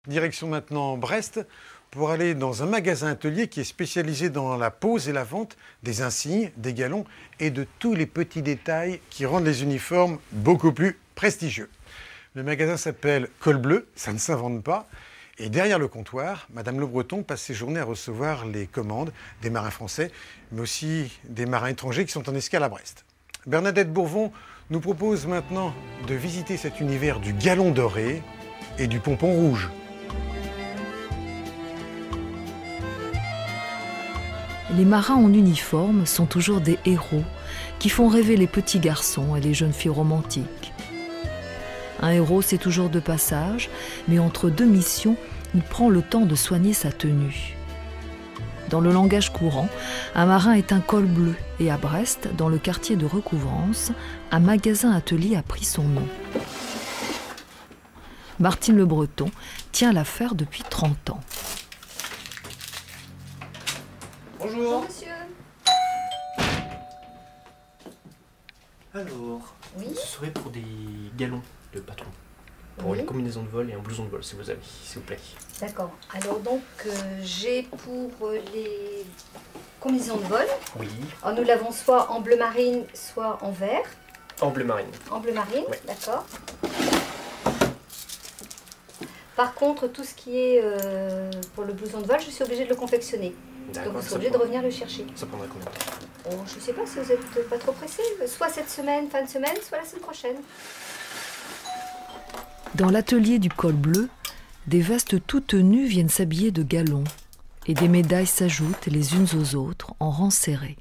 Direction maintenant Brest pour aller dans un magasin atelier qui est spécialisé dans la pose et la vente des insignes, des galons et de tous les petits détails qui rendent les uniformes beaucoup plus prestigieux. Le magasin s'appelle Col Bleu, ça ne s'invente pas. Et derrière le comptoir, Madame Le Breton passe ses journées à recevoir les commandes des marins français, mais aussi des marins étrangers qui sont en escale à Brest. Bernadette Bourvon nous propose maintenant de visiter cet univers du galon doré et du pompon rouge. Les marins en uniforme sont toujours des héros qui font rêver les petits garçons et les jeunes filles romantiques. Un héros, c'est toujours de passage, mais entre deux missions, il prend le temps de soigner sa tenue. Dans le langage courant, un marin est un col bleu et à Brest, dans le quartier de Recouvrance, un magasin atelier a pris son nom. Martine Le Breton tient l'affaire depuis 30 ans. Bonjour. Bonjour monsieur. Alors, Oui. ce serait pour des galons de patron. Pour Oui. une combinaison de vol et un blouson de vol, si vous avez, s'il vous plaît. D'accord. Alors donc j'ai pour les combinaisons de vol. Oui. Alors, nous l'avons soit en bleu marine, soit en vert. En bleu marine. En bleu marine, Oui. d'accord. Par contre, tout ce qui est pour le blouson de vol, je suis obligée de le confectionner. Donc vous serez obligé de revenir le chercher. Ça prendra combien de temps? Oh, je ne sais pas si vous n'êtes pas trop pressé. Soit cette semaine, fin de semaine, soit la semaine prochaine. Dans l'atelier du col bleu, des vestes toutes nues viennent s'habiller de galons et des médailles s'ajoutent les unes aux autres en rang serré.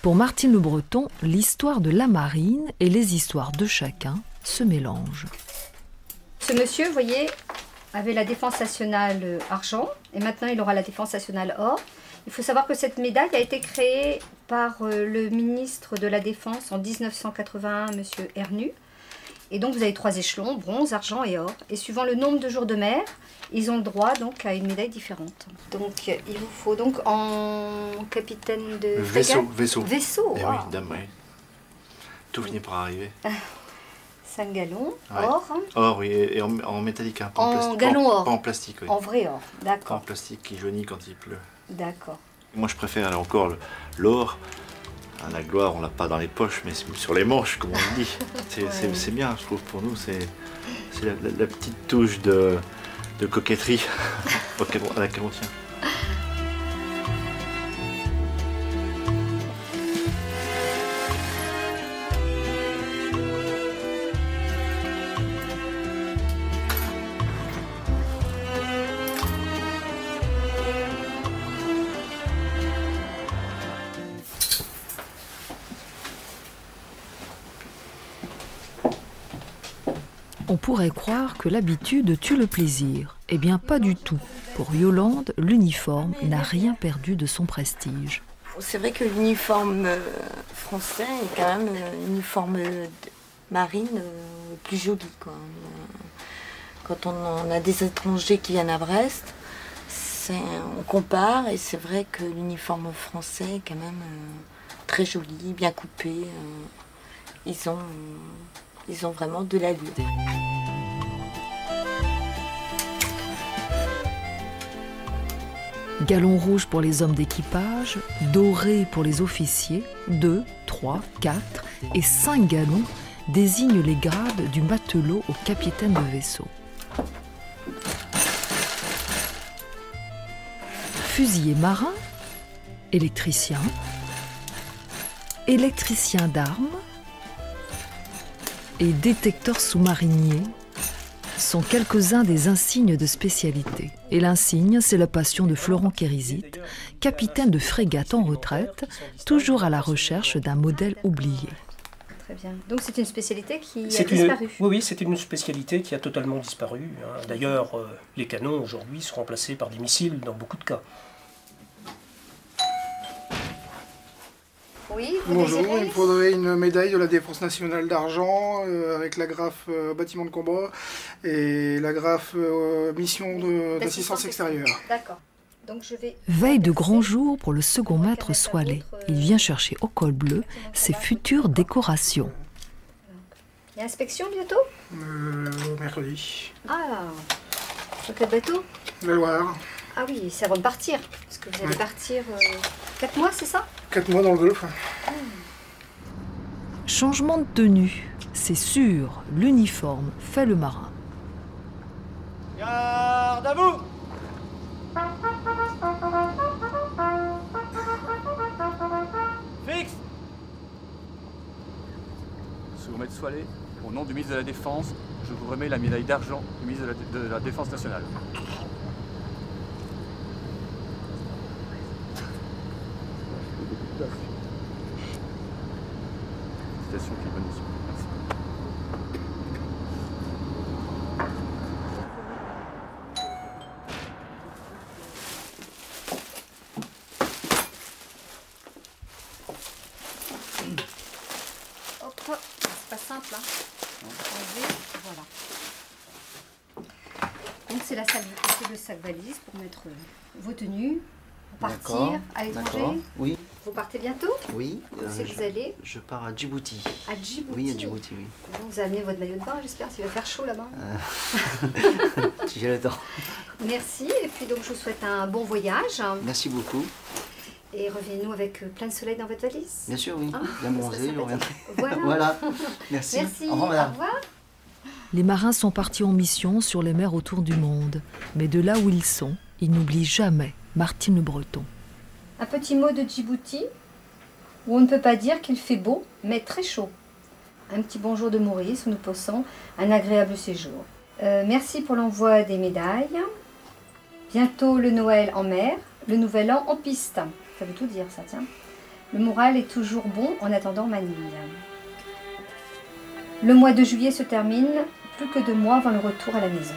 Pour Martine Le Breton, l'histoire de la marine et les histoires de chacun se mélangent. Ce monsieur, vous voyez, avait la défense nationale argent et maintenant il aura la défense nationale or. Il faut savoir que cette médaille a été créée par le ministre de la Défense en 1981, M. Ernu. Et donc vous avez 3 échelons, bronze, argent et or. Et suivant le nombre de jours de mer, ils ont le droit donc à une médaille différente. Donc il vous faut donc en capitaine de frégate. Vaisseau. Vaisseau. Eh wow. oui, dame, oui. Tout finit par arriver. 5 gallons, Ouais. or, Or, oui, et en métallique, hein, pas En plastique. galon or. Pas en plastique, oui. en vrai or. Pas en D'accord, plastique qui jaunit quand il pleut. d'accord. Moi, je préfère là, encore l'or. Hein, la gloire, on l'a pas dans les poches, mais sur les manches, comme on dit. C'est bien, je trouve, pour nous. C'est la petite touche de coquetterie à laquelle on tient. On pourrait croire que l'habitude tue le plaisir. Eh bien, pas du tout. Pour Yolande, l'uniforme n'a rien perdu de son prestige. C'est vrai que l'uniforme français est quand même l'uniforme marine plus joli, quoi. Quand on a des étrangers qui viennent à Brest, on compare et c'est vrai que l'uniforme français est quand même très joli, bien coupé. Ils ont vraiment de l'allure. Galon rouge pour les hommes d'équipage, doré pour les officiers, 2, 3, 4 et 5 galons désignent les grades du matelot au capitaine de vaisseau. Fusilier marin, électricien, électricien d'armes et détecteur sous-marinier sont quelques-uns des insignes de spécialité. Et l'insigne, c'est la passion de Florent Kérisite, capitaine de frégate en retraite, toujours à la recherche d'un modèle oublié. Très bien. Donc c'est une spécialité qui a disparu. Oui, c'est une spécialité qui a totalement disparu. Hein. D'ailleurs, les canons aujourd'hui sont remplacés par des missiles dans beaucoup de cas. Oui, vous Bonjour, désirez il me faudrait une médaille de la Défense nationale d'argent avec la graffe bâtiment de combat et la graffe mission d'assistance extérieure. D'accord. Donc je vais... Veille de grand jour pour le second maître Soilet. Il vient chercher au col bleu ses futures décorations. Il y a inspection bientôt? Mercredi. Ah, sur quel bateau? La Loire. Ah oui, c'est avant de partir. Parce que vous allez partir 4 mois, c'est ça? 4 mois dans le Golfe. Changement de tenue, c'est sûr, l'uniforme fait le marin. Garde à vous! Fixe! Sous Maître Soilet, au nom du ministre de la Défense, je vous remets la médaille d'argent du ministre de la Défense nationale. Félicitations, puis bonne mission. Merci. Hop, c'est pas simple, hein. Enlever, voilà. Donc c'est le sac valise pour mettre vos tenues, pour partir à l'étranger. Oui. Vous partez bientôt? Oui. C'est que vous allez? Je pars à Djibouti. À Djibouti? Oui, à Djibouti, oui. Donc, vous avez amené votre maillot de bain, j'espère, s'il va faire chaud là-bas. Si j'ai le temps. Merci, et puis donc je vous souhaite un bon voyage. Merci beaucoup. Et revenez-nous avec plein de soleil dans votre valise. Bien sûr, oui. Hein? Bien bronzé, je reviendrai. Voilà. Voilà. Merci. Merci. Au revoir, madame. Au revoir. Les marins sont partis en mission sur les mers autour du monde. Mais de là où ils sont, ils n'oublient jamais Martine Le Breton. Un petit mot de Djibouti, où on ne peut pas dire qu'il fait beau, mais très chaud. Un petit bonjour de Maurice, où nous passons un agréable séjour. Merci pour l'envoi des médailles. Bientôt le Noël en mer, le Nouvel An en piste. Ça veut tout dire, ça, tiens. Le moral est toujours bon en attendant Manille. Le mois de juillet se termine, plus que 2 mois avant le retour à la maison.